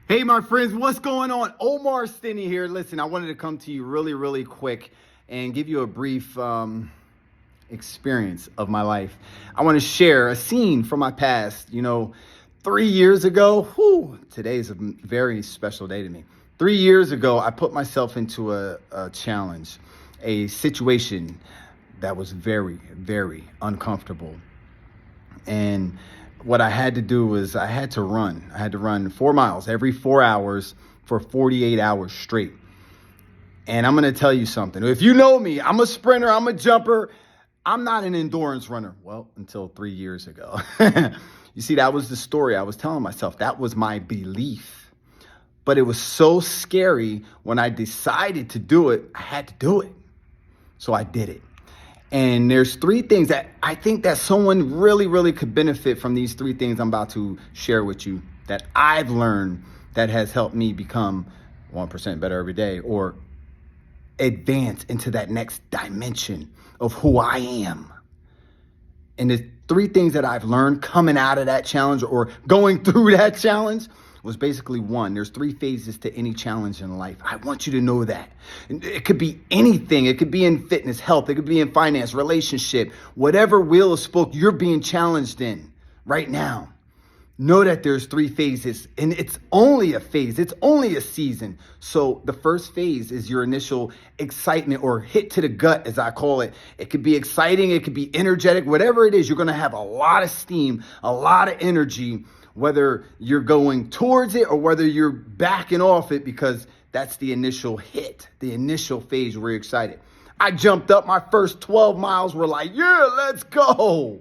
Hey, my friends, what's going on? Omar Stinney here. Listen, I wanted to come to you really quick and give you a brief experience of my life. I want to share a scene from my past. 3 years ago, today is a very special day to me. 3 years ago, I put myself into a challenge, a situation that was very uncomfortable. And what I had to do was I had to run. I had to run 4 miles every 4 hours for 48 hours straight. And I'm going to tell you something. If you know me, I'm a sprinter, I'm a jumper. I'm not an endurance runner. Well, until 3 years ago. You see, that was the story I was telling myself. That was my belief. But it was so scary when I decided to do it, I had to do it. So I did it. And there's 3 things that I think that someone really could benefit from. These 3 things I'm about to share with you that I've learned that has helped me become 1% better every day, or advance into that next dimension of who I am. And the 3 things that I've learned coming out of that challenge or going through that challenge was basically, 1, there's 3 phases to any challenge in life. I want you to know that. It could be anything. It could be in fitness, health. It could be in finance, relationship. Whatever Will spoke, you're being challenged in right now. Know that there's 3 phases, and it's only a phase. It's only a season. So the first phase is your initial excitement, or hit to the gut, as I call it. It could be exciting. It could be energetic. Whatever it is, you're going to have a lot of steam, a lot of energy, whether you're going towards it or whether you're backing off it, because that's the initial hit, the initial phase where you're excited. I jumped up. My first 12 miles were like, yeah, let's go.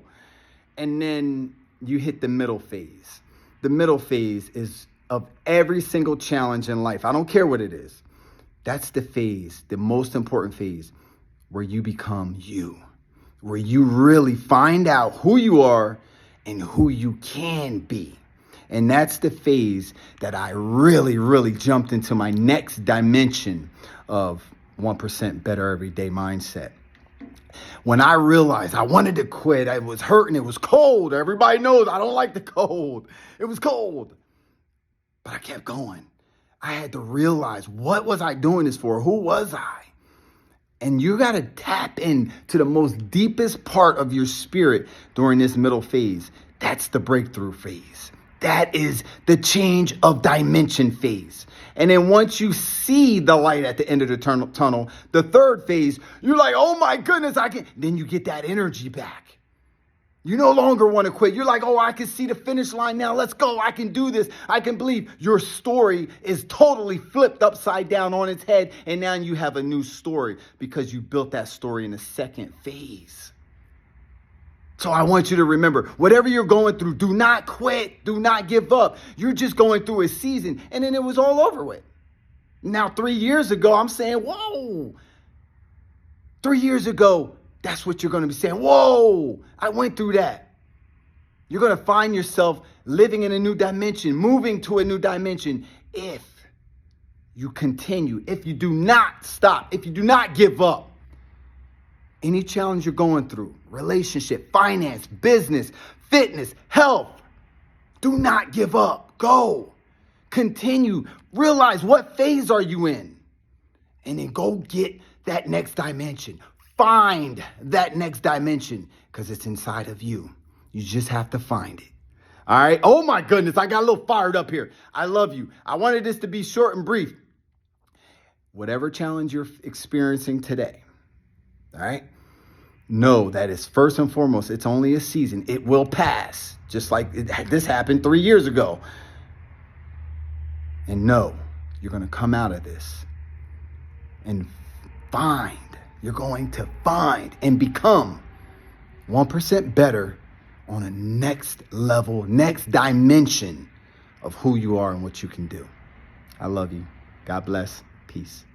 And then you hit the middle phase. The middle phase is of every single challenge in life. I don't care what it is. That's the phase, the most important phase, where you become you, where you really find out who you are and who you can be. And that's the phase that I really jumped into my next dimension of 1% better every day mindset. When I realized I wanted to quit, I was hurting. It was cold. Everybody knows I don't like the cold. It was cold. But I kept going. I had to realize, what was I doing this for? Who was I? And you got to tap into the most deepest part of your spirit during this middle phase. That's the breakthrough phase. That is the change of dimension phase. And then once you see the light at the end of the tunnel, the third phase, you're like, oh my goodness, then you get that energy back. You no longer want to quit. You're like, oh, I can see the finish line now. Let's go. I can do this. I can believe. Your story is totally flipped upside down on its head. And now you have a new story because you built that story in the second phase. So I want you to remember, whatever you're going through, do not quit. Do not give up. You're just going through a season, and then it was all over with. Now, 3 years ago, I'm saying, whoa. 3 years ago, that's what you're going to be saying. Whoa, I went through that. You're going to find yourself living in a new dimension, moving to a new dimension, if you continue, if you do not stop, if you do not give up. Any challenge you're going through, relationship, finance, business, fitness, health, do not give up. Go. Continue. Realize, what phase are you in? And then go get that next dimension. Find that next dimension, because it's inside of you. You just have to find it. All right. Oh my goodness. I got a little fired up here. I love you. I wanted this to be short and brief. Whatever challenge you're experiencing today, all right, know that it's first and foremost, it's only a season. It will pass, just like this happened 3 years ago. And know you're going to come out of this and you're going to find and become 1% better on a next level, next dimension of who you are and what you can do. I love you. God bless. Peace.